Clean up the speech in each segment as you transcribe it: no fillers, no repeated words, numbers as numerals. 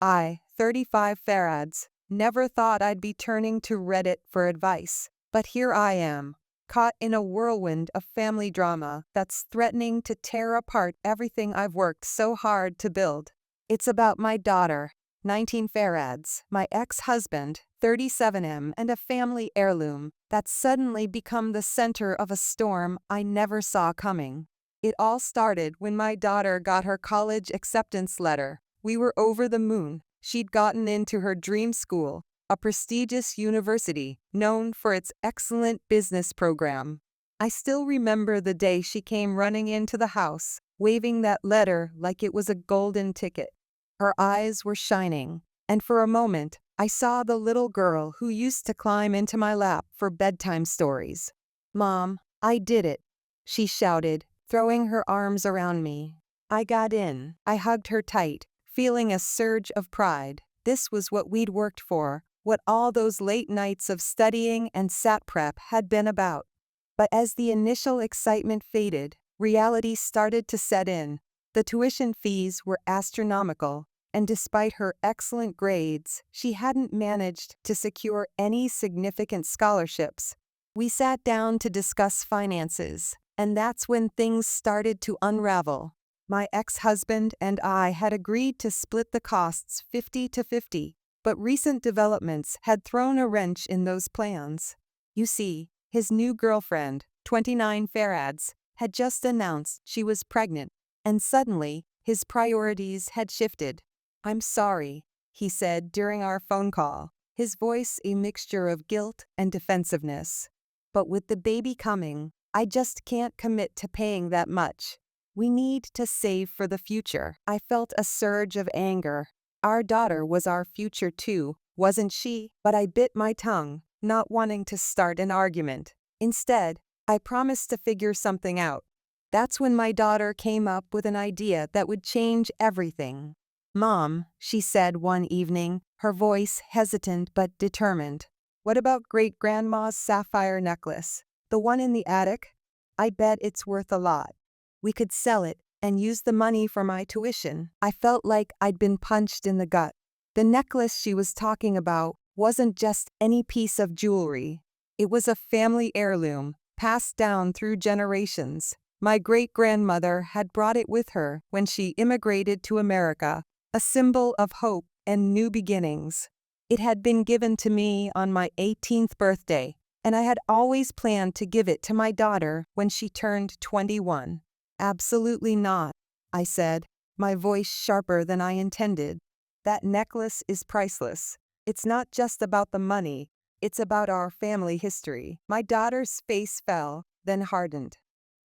I, 35 farads, never thought I'd be turning to Reddit for advice. But here I am, caught in a whirlwind of family drama that's threatening to tear apart everything I've worked so hard to build. It's about my daughter, 19 farads, my ex-husband, 37M, and a family heirloom that's suddenly become the center of a storm I never saw coming. It all started when my daughter got her college acceptance letter. We were over the moon. She'd gotten into her dream school, a prestigious university known for its excellent business program. I still remember the day she came running into the house, waving that letter like it was a golden ticket. Her eyes were shining, and for a moment, I saw the little girl who used to climb into my lap for bedtime stories. "Mom, I did it," she shouted, throwing her arms around me. I got in. I hugged her tight, feeling a surge of pride. This was what we'd worked for, what all those late nights of studying and SAT prep had been about. But as the initial excitement faded, reality started to set in. The tuition fees were astronomical, and despite her excellent grades, she hadn't managed to secure any significant scholarships. We sat down to discuss finances, and that's when things started to unravel. My ex-husband and I had agreed to split the costs 50-50, but recent developments had thrown a wrench in those plans. You see, his new girlfriend, 29 farads, had just announced she was pregnant, and suddenly, his priorities had shifted. "I'm sorry," he said during our phone call, his voice a mixture of guilt and defensiveness. "But with the baby coming, I just can't commit to paying that much. We need to save for the future." I felt a surge of anger. Our daughter was our future too, wasn't she? But I bit my tongue, not wanting to start an argument. Instead, I promised to figure something out. That's when my daughter came up with an idea that would change everything. "Mom," she said one evening, her voice hesitant but determined. "What about great-grandma's sapphire necklace? The one in the attic? I bet it's worth a lot. We could sell it and use the money for my tuition." I felt like I'd been punched in the gut. The necklace she was talking about wasn't just any piece of jewelry. It was a family heirloom, passed down through generations. My great-grandmother had brought it with her when she immigrated to America, a symbol of hope and new beginnings. It had been given to me on my 18th birthday, and I had always planned to give it to my daughter when she turned 21. "Absolutely not," I said, my voice sharper than I intended. "That necklace is priceless. It's not just about the money, it's about our family history." My daughter's face fell, then hardened.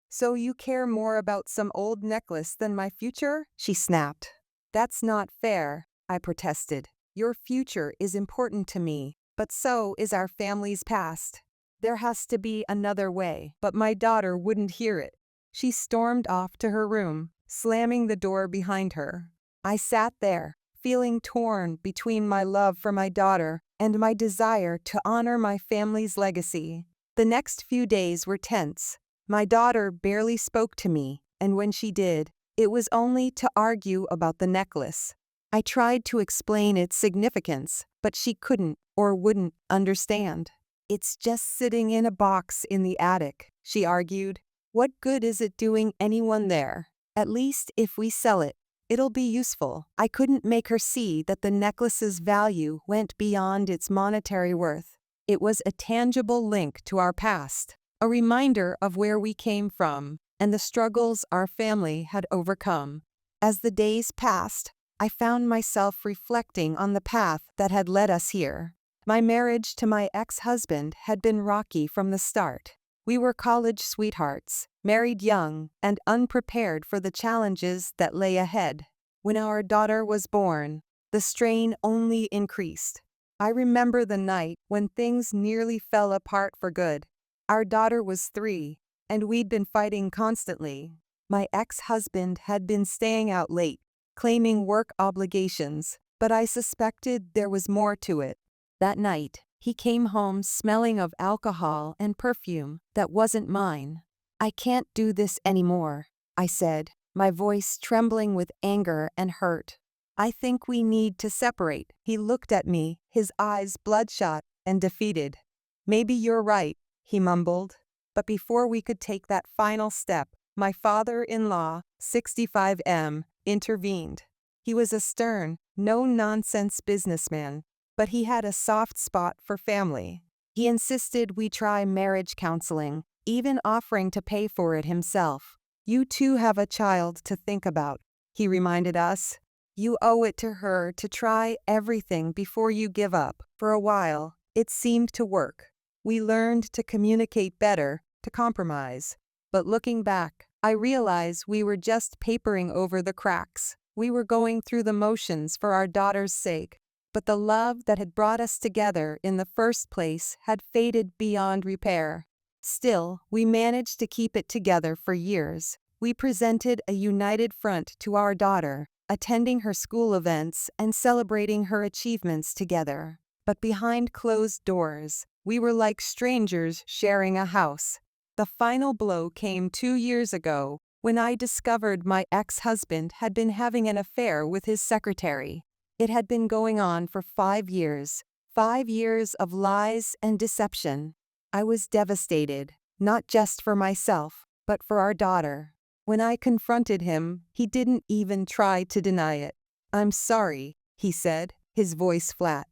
"So you care more about some old necklace than my future?" she snapped. "That's not fair," I protested. "Your future is important to me, but so is our family's past. There has to be another way." But my daughter wouldn't hear it. She stormed off to her room, slamming the door behind her. I sat there, feeling torn between my love for my daughter and my desire to honor my family's legacy. The next few days were tense. My daughter barely spoke to me, and when she did, it was only to argue about the necklace. I tried to explain its significance, but she couldn't or wouldn't understand. "It's just sitting in a box in the attic," she argued. "What good is it doing anyone there? At least if we sell it, it'll be useful." I couldn't make her see that the necklace's value went beyond its monetary worth. It was a tangible link to our past, a reminder of where we came from and the struggles our family had overcome. As the days passed, I found myself reflecting on the path that had led us here. My marriage to my ex-husband had been rocky from the start. We were college sweethearts, married young and unprepared for the challenges that lay ahead. When our daughter was born, the strain only increased. I remember the night when things nearly fell apart for good. Our daughter was 3, and we'd been fighting constantly. My ex-husband had been staying out late, claiming work obligations, but I suspected there was more to it. That night, he came home smelling of alcohol and perfume that wasn't mine. "I can't do this anymore," I said, my voice trembling with anger and hurt. I think we need to separate. He looked at me, his eyes bloodshot and defeated. Maybe you're right, he mumbled. But before we could take that final step, my father-in-law, 65M, intervened. He was a stern, no-nonsense businessman, but he had a soft spot for family. He insisted we try marriage counseling, even offering to pay for it himself. You too have a child to think about, he reminded us. You owe it to her to try everything before you give up. For a while, it seemed to work. We learned to communicate better, to compromise. But looking back, I realize we were just papering over the cracks. We were going through the motions for our daughter's sake. But the love that had brought us together in the first place had faded beyond repair. Still, we managed to keep it together for years. We presented a united front to our daughter, attending her school events and celebrating her achievements together. But behind closed doors, we were like strangers sharing a house. The final blow came 2 years ago, when I discovered my ex-husband had been having an affair with his secretary. It had been going on for 5 years. 5 years of lies and deception. I was devastated, not just for myself, but for our daughter. When I confronted him, he didn't even try to deny it. I'm sorry, he said, his voice flat.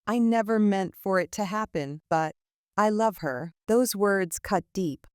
I never meant for it to happen, but I love her. Those words cut deep.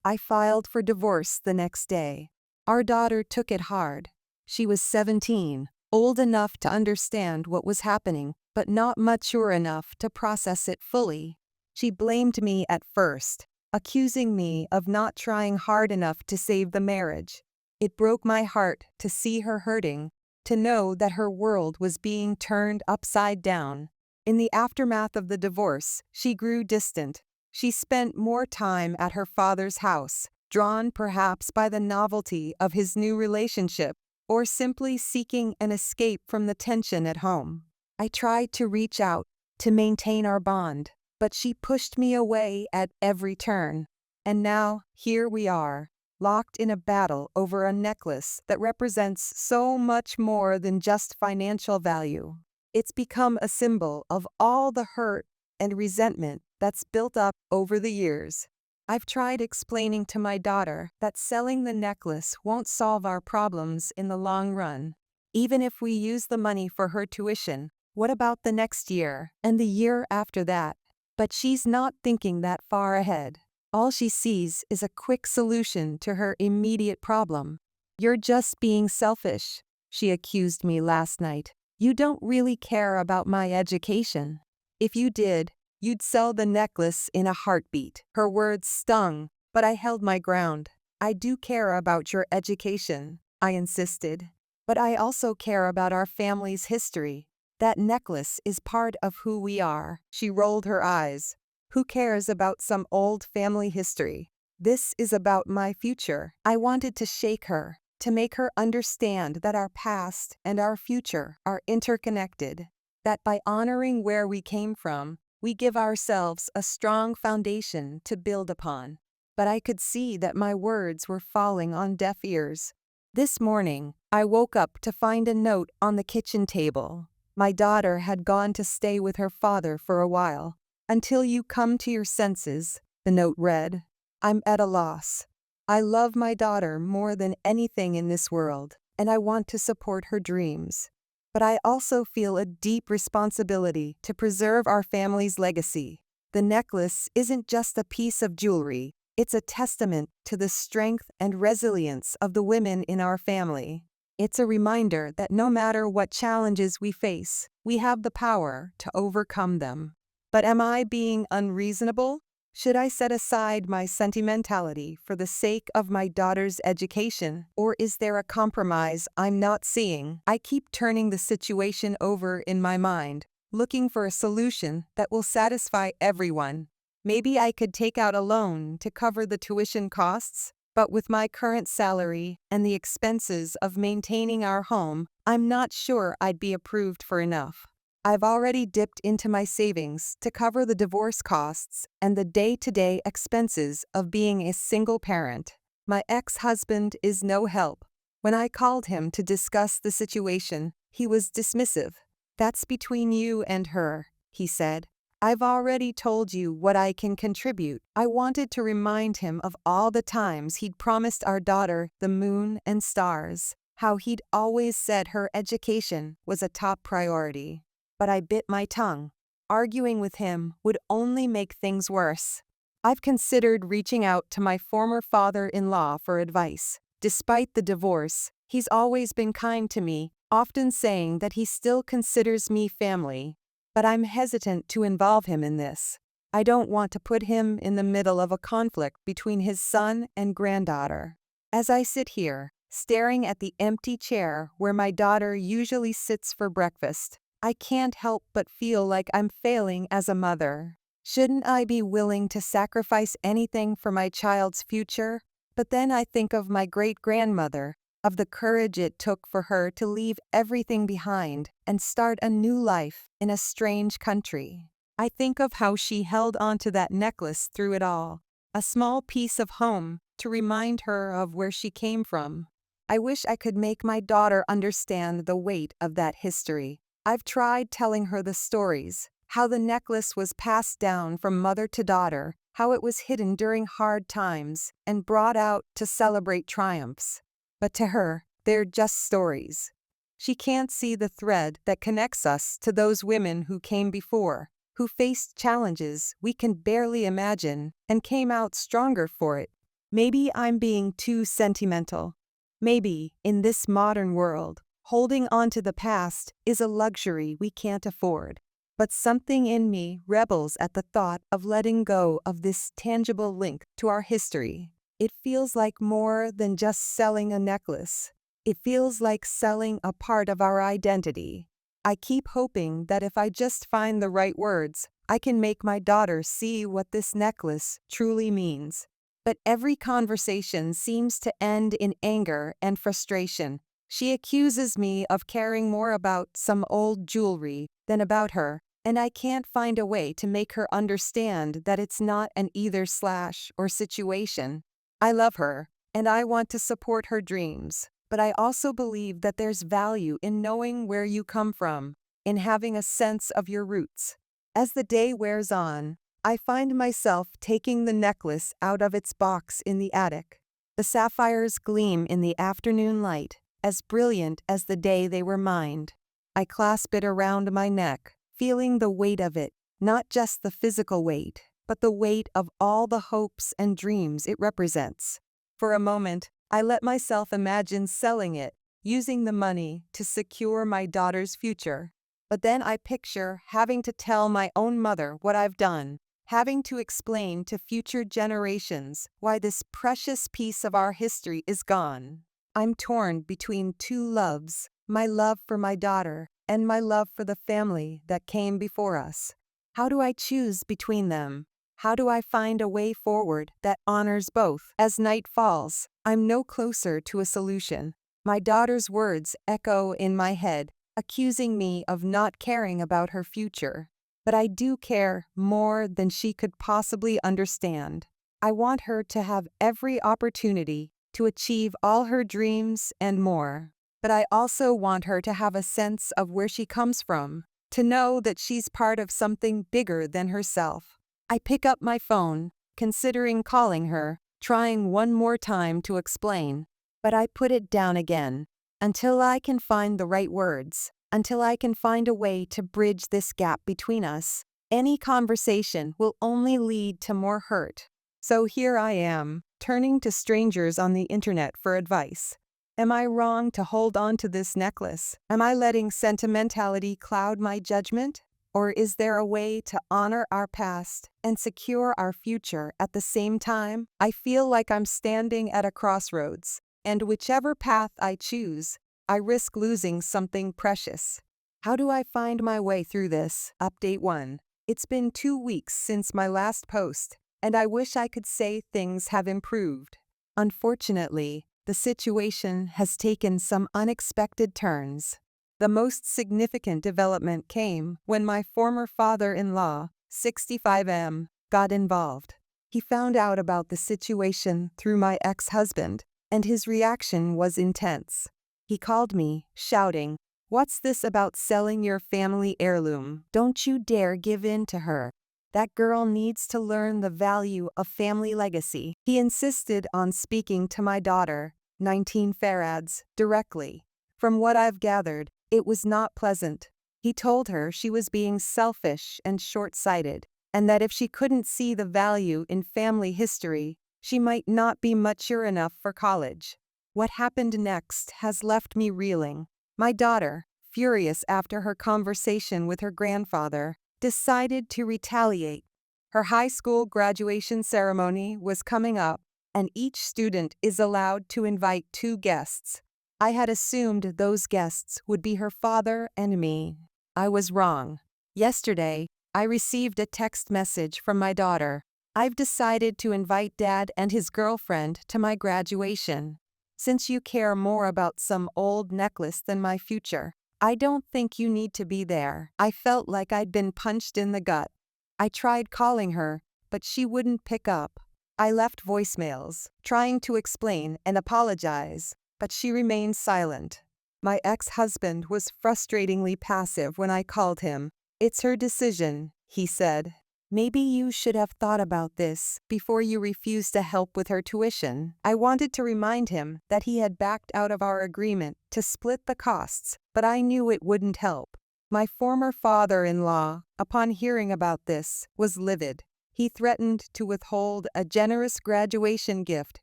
I filed for divorce the next day. Our daughter took it hard. She was 17, old enough to understand what was happening, but not mature enough to process it fully. She blamed me at first, accusing me of not trying hard enough to save the marriage. It broke my heart to see her hurting, to know that her world was being turned upside down. In the aftermath of the divorce, she grew distant. She spent more time at her father's house, drawn perhaps by the novelty of his new relationship, or simply seeking an escape from the tension at home. I tried to reach out, to maintain our bond, but she pushed me away at every turn. And now, here we are, locked in a battle over a necklace that represents so much more than just financial value. It's become a symbol of all the hurt and resentment that's built up over the years. I've tried explaining to my daughter that selling the necklace won't solve our problems in the long run. Even if we use the money for her tuition, what about the next year and the year after that? But she's not thinking that far ahead. All she sees is a quick solution to her immediate problem. You're just being selfish, she accused me last night. You don't really care about my education. If you did, you'd sell the necklace in a heartbeat. Her words stung, but I held my ground. I do care about your education, I insisted. But I also care about our family's history. That necklace is part of who we are. She rolled her eyes. Who cares about some old family history? This is about my future. I wanted to shake her, to make her understand that our past and our future are interconnected, that by honoring where we came from, we give ourselves a strong foundation to build upon. But I could see that my words were falling on deaf ears. This morning, I woke up to find a note on the kitchen table. My daughter had gone to stay with her father for a while. Until you come to your senses, the note read. I'm at a loss. I love my daughter more than anything in this world, and I want to support her dreams. But I also feel a deep responsibility to preserve our family's legacy. The necklace isn't just a piece of jewelry, it's a testament to the strength and resilience of the women in our family. It's a reminder that no matter what challenges we face, we have the power to overcome them. But am I being unreasonable? Should I set aside my sentimentality for the sake of my daughter's education, or is there a compromise I'm not seeing? I keep turning the situation over in my mind, looking for a solution that will satisfy everyone. Maybe I could take out a loan to cover the tuition costs, but with my current salary and the expenses of maintaining our home, I'm not sure I'd be approved for enough. I've already dipped into my savings to cover the divorce costs and the day-to-day expenses of being a single parent. My ex-husband is no help. When I called him to discuss the situation, He was dismissive. "That's between you and her," he said. "I've already told you what I can contribute." I wanted to remind him of all the times he'd promised our daughter the moon and stars, how he'd always said her education was a top priority. But I bit my tongue. Arguing with him would only make things worse. I've considered reaching out to my former father-in-law for advice. Despite the divorce, he's always been kind to me, often saying that he still considers me family. But I'm hesitant to involve him in this. I don't want to put him in the middle of a conflict between his son and granddaughter. As I sit here, staring at the empty chair where my daughter usually sits for breakfast, I can't help but feel like I'm failing as a mother. Shouldn't I be willing to sacrifice anything for my child's future? But then I think of my great-grandmother, of the courage it took for her to leave everything behind and start a new life in a strange country. I think of how she held onto that necklace through it all, a small piece of home to remind her of where she came from. I wish I could make my daughter understand the weight of that history. I've tried telling her the stories, how the necklace was passed down from mother to daughter, how it was hidden during hard times and brought out to celebrate triumphs. But to her, they're just stories. She can't see the thread that connects us to those women who came before, who faced challenges we can barely imagine and came out stronger for it. Maybe I'm being too sentimental. Maybe, in this modern world, holding on to the past is a luxury we can't afford. But something in me rebels at the thought of letting go of this tangible link to our history. It feels like more than just selling a necklace. It feels like selling a part of our identity. I keep hoping that if I just find the right words, I can make my daughter see what this necklace truly means. But every conversation seems to end in anger and frustration. She accuses me of caring more about some old jewelry than about her, and I can't find a way to make her understand that it's not an either/or situation. I love her, and I want to support her dreams, but I also believe that there's value in knowing where you come from, in having a sense of your roots. As the day wears on, I find myself taking the necklace out of its box in the attic. The sapphires gleam in the afternoon light, as brilliant as the day they were mined. I clasp it around my neck, feeling the weight of it, not just the physical weight, but the weight of all the hopes and dreams it represents. For a moment, I let myself imagine selling it, using the money to secure my daughter's future. But then I picture having to tell my own mother what I've done, having to explain to future generations why this precious piece of our history is gone. I'm torn between two loves, my love for my daughter and my love for the family that came before us. How do I choose between them? How do I find a way forward that honors both? As night falls, I'm no closer to a solution. My daughter's words echo in my head, accusing me of not caring about her future. But I do care more than she could possibly understand. I want her to have every opportunity to achieve all her dreams and more. But I also want her to have a sense of where she comes from, to know that she's part of something bigger than herself. I pick up my phone, considering calling her, trying one more time to explain, but I put it down again, until I can find the right words, until I can find a way to bridge this gap between us. Any conversation will only lead to more hurt. So here I am, turning to strangers on the internet for advice. Am I wrong to hold on to this necklace? Am I letting sentimentality cloud my judgment? Or is there a way to honor our past and secure our future at the same time? I feel like I'm standing at a crossroads, and whichever path I choose, I risk losing something precious. How do I find my way through this? Update 1. It's been 2 weeks since my last post, and I wish I could say things have improved. Unfortunately, the situation has taken some unexpected turns. The most significant development came when my former father-in-law, 65M, got involved. He found out about the situation through my ex-husband, and his reaction was intense. He called me, shouting, What's this about selling your family heirloom? Don't you dare give in to her. That girl needs to learn the value of family legacy. He insisted on speaking to my daughter, 19 farads, directly. From what I've gathered, it was not pleasant. He told her she was being selfish and short-sighted, and that if she couldn't see the value in family history, she might not be mature enough for college. What happened next has left me reeling. My daughter, furious after her conversation with her grandfather, decided to retaliate. Her high school graduation ceremony was coming up, and each student is allowed to invite 2 guests. I had assumed those guests would be her father and me. I was wrong. Yesterday, I received a text message from my daughter. I've decided to invite Dad and his girlfriend to my graduation. Since you care more about some old necklace than my future, I don't think you need to be there. I felt like I'd been punched in the gut. I tried calling her, but she wouldn't pick up. I left voicemails, trying to explain and apologize, but she remained silent. My ex-husband was frustratingly passive when I called him. "It's her decision," he said. "Maybe you should have thought about this before you refused to help with her tuition." I wanted to remind him that he had backed out of our agreement to split the costs, but I knew it wouldn't help. My former father-in-law, upon hearing about this, was livid. He threatened to withhold a generous graduation gift,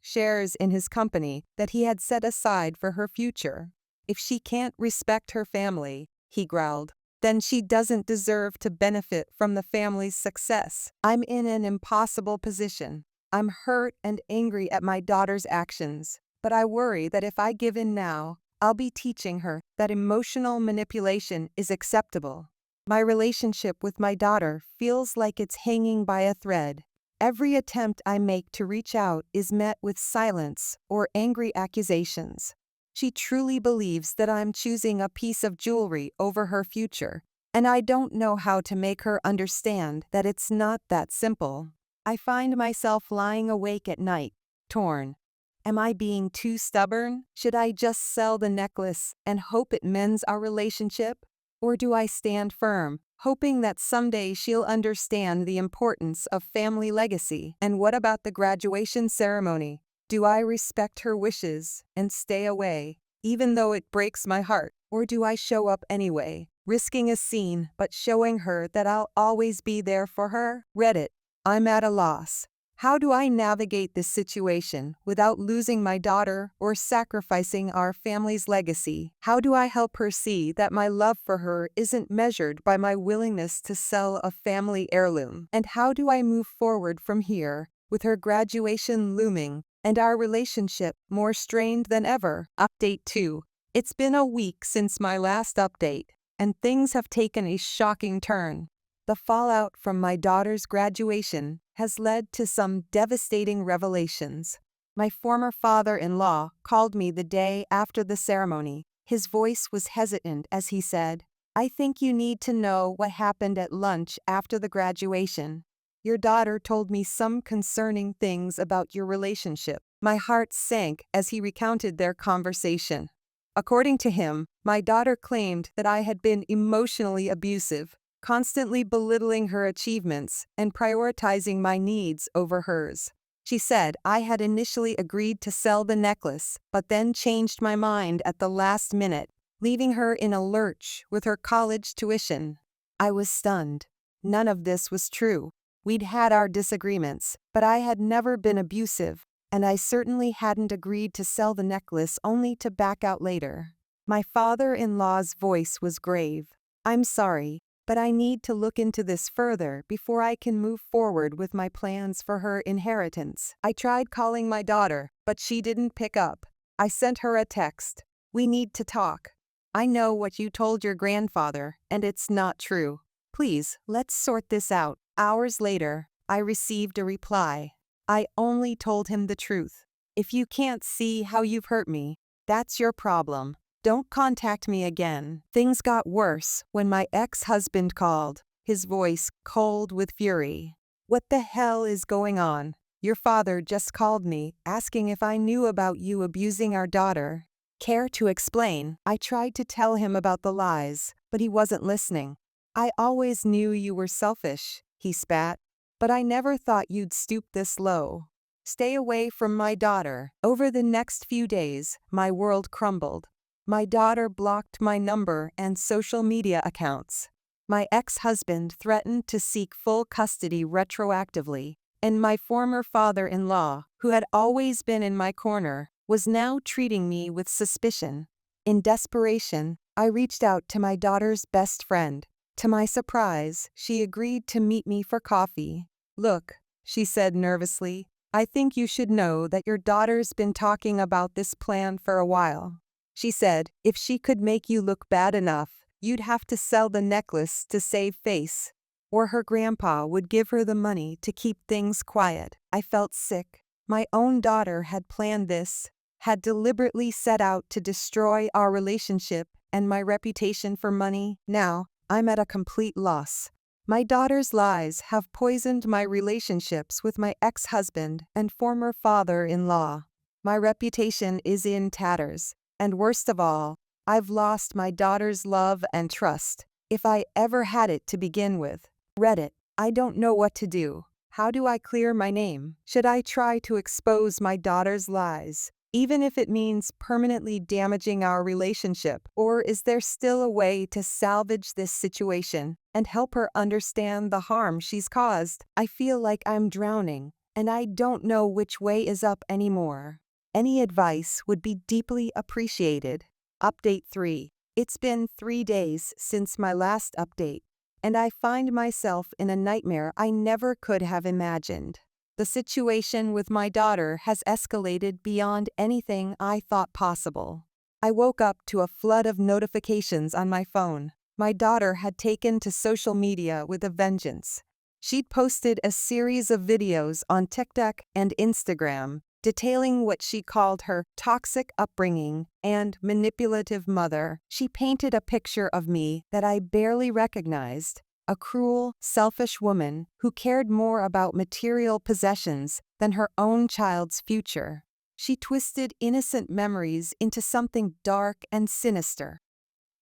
shares in his company that he had set aside for her future. "If she can't respect her family," he growled, "then she doesn't deserve to benefit from the family's success." I'm in an impossible position. I'm hurt and angry at my daughter's actions, but I worry that if I give in now, I'll be teaching her that emotional manipulation is acceptable. My relationship with my daughter feels like it's hanging by a thread. Every attempt I make to reach out is met with silence or angry accusations. She truly believes that I'm choosing a piece of jewelry over her future, and I don't know how to make her understand that it's not that simple. I find myself lying awake at night, torn. Am I being too stubborn? Should I just sell the necklace and hope it mends our relationship? Or do I stand firm, hoping that someday she'll understand the importance of family legacy? And what about the graduation ceremony? Do I respect her wishes and stay away, even though it breaks my heart? Or do I show up anyway, risking a scene but showing her that I'll always be there for her? Reddit. I'm at a loss. How do I navigate this situation without losing my daughter or sacrificing our family's legacy? How do I help her see that my love for her isn't measured by my willingness to sell a family heirloom? And how do I move forward from here, with her graduation looming and our relationship more strained than ever? Update 2. It's been a week since my last update, and things have taken a shocking turn. The fallout from my daughter's graduation has led to some devastating revelations. My former father-in-law called me the day after the ceremony. His voice was hesitant as he said, "I think you need to know what happened at lunch after the graduation. Your daughter told me some concerning things about your relationship." My heart sank as he recounted their conversation. According to him, my daughter claimed that I had been emotionally abusive, constantly belittling her achievements and prioritizing my needs over hers. She said I had initially agreed to sell the necklace, but then changed my mind at the last minute, leaving her in a lurch with her college tuition. I was stunned. None of this was true. We'd had our disagreements, but I had never been abusive, and I certainly hadn't agreed to sell the necklace only to back out later. My father-in-law's voice was grave. "I'm sorry, but I need to look into this further before I can move forward with my plans for her inheritance." I tried calling my daughter, but she didn't pick up. I sent her a text. "We need to talk. I know what you told your grandfather, and it's not true. Please, let's sort this out." Hours later, I received a reply. I only told him the truth. "If you can't see how you've hurt me, that's your problem. Don't contact me again." Things got worse when my ex-husband called, his voice cold with fury. "What the hell is going on? Your father just called me, asking if I knew about you abusing our daughter. care to explain? I tried to tell him about the lies, but he wasn't listening. I always knew you were selfish, he spat. But I never thought you'd stoop this low. Stay away from my daughter. Over the next few days, my world crumbled. My daughter blocked my number and social media accounts. My ex-husband threatened to seek full custody retroactively, and my former father-in-law, who had always been in my corner, was now treating me with suspicion. In desperation, I reached out to my daughter's best friend. To my surprise, she agreed to meet me for coffee. Look, she said nervously, I think you should know that your daughter's been talking about this plan for a while. She said, if she could make you look bad enough, you'd have to sell the necklace to save face, or her grandpa would give her the money to keep things quiet. I felt sick. My own daughter had planned this, had deliberately set out to destroy our relationship and my reputation for money. Now, I'm at a complete loss. My daughter's lies have poisoned my relationships with my ex-husband and former father-in-law. My reputation is in tatters, and worst of all, I've lost my daughter's love and trust, if I ever had it to begin with. Reddit, I don't know what to do. How do I clear my name? Should I try to expose my daughter's lies, even if it means permanently damaging our relationship? Or is there still a way to salvage this situation and help her understand the harm she's caused? I feel like I'm drowning, and I don't know which way is up anymore. Any advice would be deeply appreciated. Update 3. It's been 3 days since my last update, and I find myself in a nightmare I never could have imagined. The situation with my daughter has escalated beyond anything I thought possible. I woke up to a flood of notifications on my phone. My daughter had taken to social media with a vengeance. She'd posted a series of videos on TikTok and Instagram, detailing what she called her toxic upbringing and manipulative mother. She painted a picture of me that I barely recognized. A cruel, selfish woman who cared more about material possessions than her own child's future. She twisted innocent memories into something dark and sinister.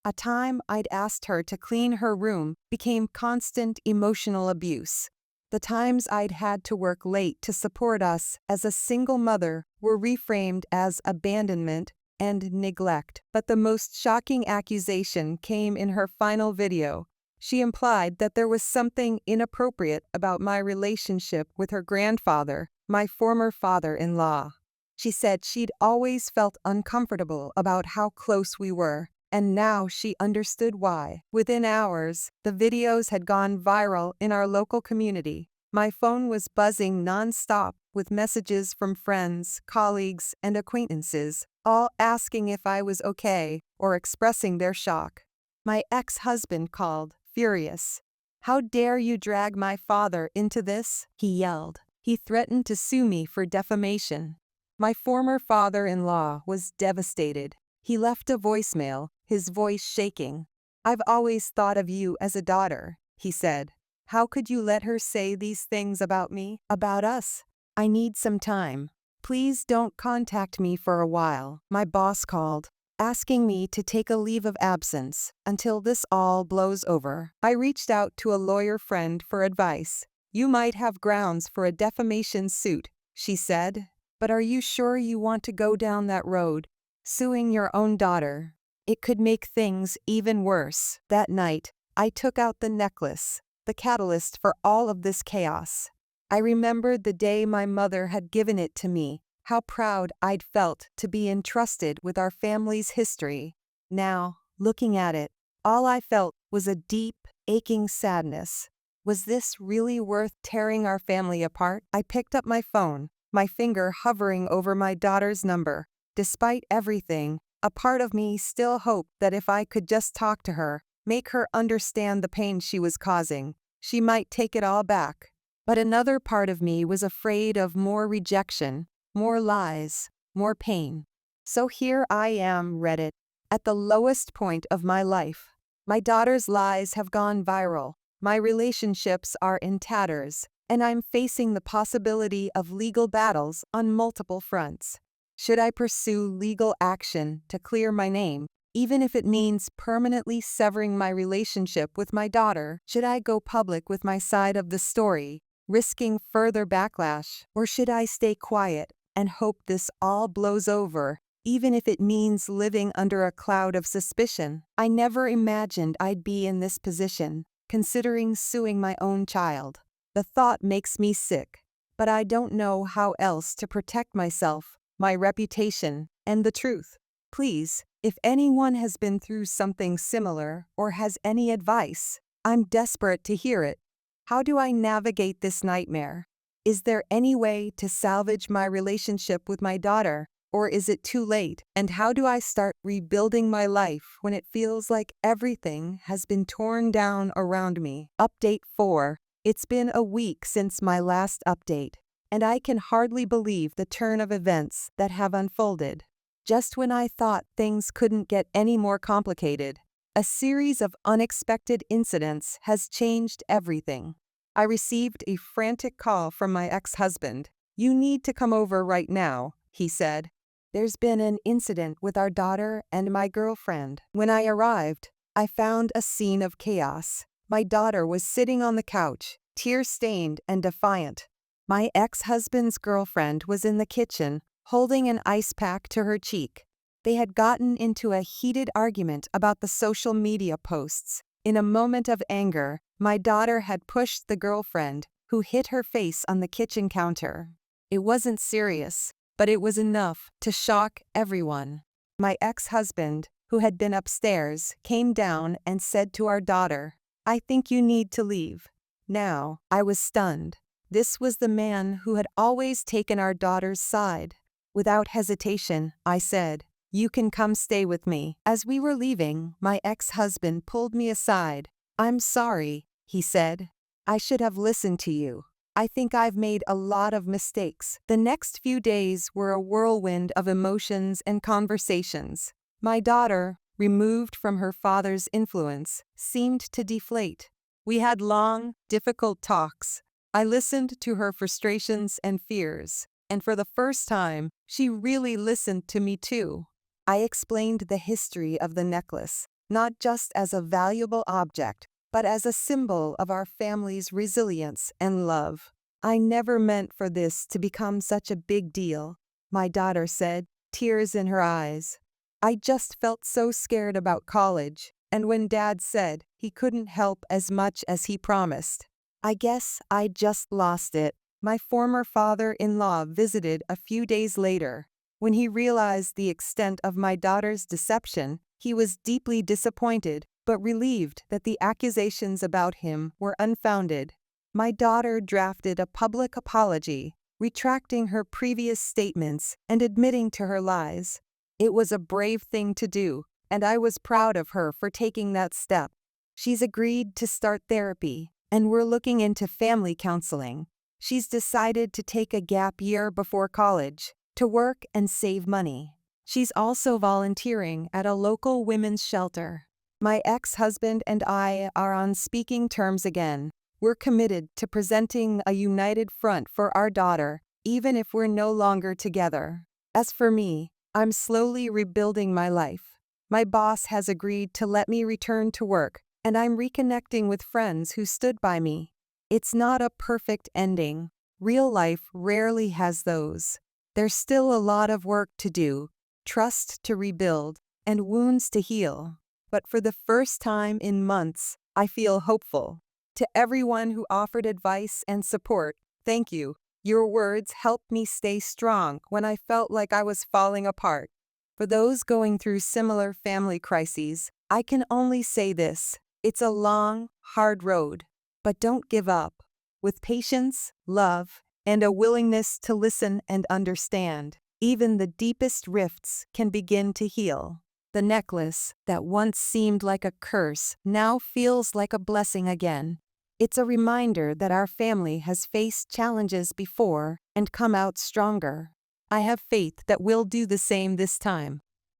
A time I'd asked her to clean her room became constant emotional abuse. The times I'd had to work late to support us as a single mother were reframed as abandonment and neglect. But the most shocking accusation came in her final video. She implied that there was something inappropriate about my relationship with her grandfather, my former father-in-law. She said she'd always felt uncomfortable about how close we were, and now she understood why. Within hours, the videos had gone viral in our local community. My phone was buzzing non-stop with messages from friends, colleagues, and acquaintances, all asking if I was okay or expressing their shock. My ex-husband called, furious. How dare you drag my father into this? He yelled. He threatened to sue me for defamation. My former father-in-law was devastated. He left a voicemail, his voice shaking. I've always thought of you as a daughter, he said. How could you let her say these things about me, about us? I need some time. Please don't contact me for a while. My boss called, asking me to take a leave of absence until this all blows over. I reached out to a lawyer friend for advice. You might have grounds for a defamation suit, she said. But are you sure you want to go down that road, suing your own daughter? It could make things even worse. That night, I took out the necklace, the catalyst for all of this chaos. I remembered the day my mother had given it to me, how proud I'd felt to be entrusted with our family's history. Now, looking at it, all I felt was a deep, aching sadness. Was this really worth tearing our family apart? I picked up my phone, my finger hovering over my daughter's number. Despite everything, a part of me still hoped that if I could just talk to her, make her understand the pain she was causing, she might take it all back. But another part of me was afraid of more rejection, more lies, more pain. So here I am, Reddit, at the lowest point of my life. My daughter's lies have gone viral, my relationships are in tatters, and I'm facing the possibility of legal battles on multiple fronts. Should I pursue legal action to clear my name, even if it means permanently severing my relationship with my daughter? Should I go public with my side of the story, risking further backlash? Or should I stay quiet and hope this all blows over, even if it means living under a cloud of suspicion? I never imagined I'd be in this position, considering suing my own child. The thought makes me sick, but I don't know how else to protect myself, my reputation, and the truth. Please, if anyone has been through something similar or has any advice, I'm desperate to hear it. How do I navigate this nightmare? Is there any way to salvage my relationship with my daughter, or is it too late? And how do I start rebuilding my life when it feels like everything has been torn down around me? Update 4. It's been a week since my last update, and I can hardly believe the turn of events that have unfolded. Just when I thought things couldn't get any more complicated, a series of unexpected incidents has changed everything. I received a frantic call from my ex-husband. "You need to come over right now," he said. "There's been an incident with our daughter and my girlfriend." When I arrived, I found a scene of chaos. My daughter was sitting on the couch, tear-stained and defiant. My ex-husband's girlfriend was in the kitchen, holding an ice pack to her cheek. They had gotten into a heated argument about the social media posts. In a moment of anger, my daughter had pushed the girlfriend, who hit her face on the kitchen counter. It wasn't serious, but it was enough to shock everyone. My ex-husband, who had been upstairs, came down and said to our daughter, "I think you need to leave." Now, I was stunned. This was the man who had always taken our daughter's side. Without hesitation, I said, "You can come stay with me." As we were leaving, my ex-husband pulled me aside. "I'm sorry," he said. "I should have listened to you. I think I've made a lot of mistakes." The next few days were a whirlwind of emotions and conversations. My daughter, removed from her father's influence, seemed to deflate. We had long, difficult talks. I listened to her frustrations and fears, and for the first time, she really listened to me too. I explained the history of the necklace, not just as a valuable object, but as a symbol of our family's resilience and love. "I never meant for this to become such a big deal," my daughter said, tears in her eyes. "I just felt so scared about college, and when Dad said he couldn't help as much as he promised, I guess I just lost it." My former father-in-law visited a few days later. When he realized the extent of my daughter's deception, he was deeply disappointed, but relieved that the accusations about him were unfounded. My daughter drafted a public apology, retracting her previous statements and admitting to her lies. It was a brave thing to do, and I was proud of her for taking that step. She's agreed to start therapy, and we're looking into family counseling. She's decided to take a gap year before college, to work and save money. She's also volunteering at a local women's shelter. My ex-husband and I are on speaking terms again. We're committed to presenting a united front for our daughter, even if we're no longer together. As for me, I'm slowly rebuilding my life. My boss has agreed to let me return to work, and I'm reconnecting with friends who stood by me. It's not a perfect ending. Real life rarely has those. There's still a lot of work to do, trust to rebuild, and wounds to heal. But for the first time in months, I feel hopeful. To everyone who offered advice and support, thank you. Your words helped me stay strong when I felt like I was falling apart. For those going through similar family crises, I can only say this: it's a long, hard road. But don't give up. With patience, love, and a willingness to listen and understand, even the deepest rifts can begin to heal. The necklace that once seemed like a curse now feels like a blessing again. It's a reminder that our family has faced challenges before and come out stronger. I have faith that we'll do the same this time.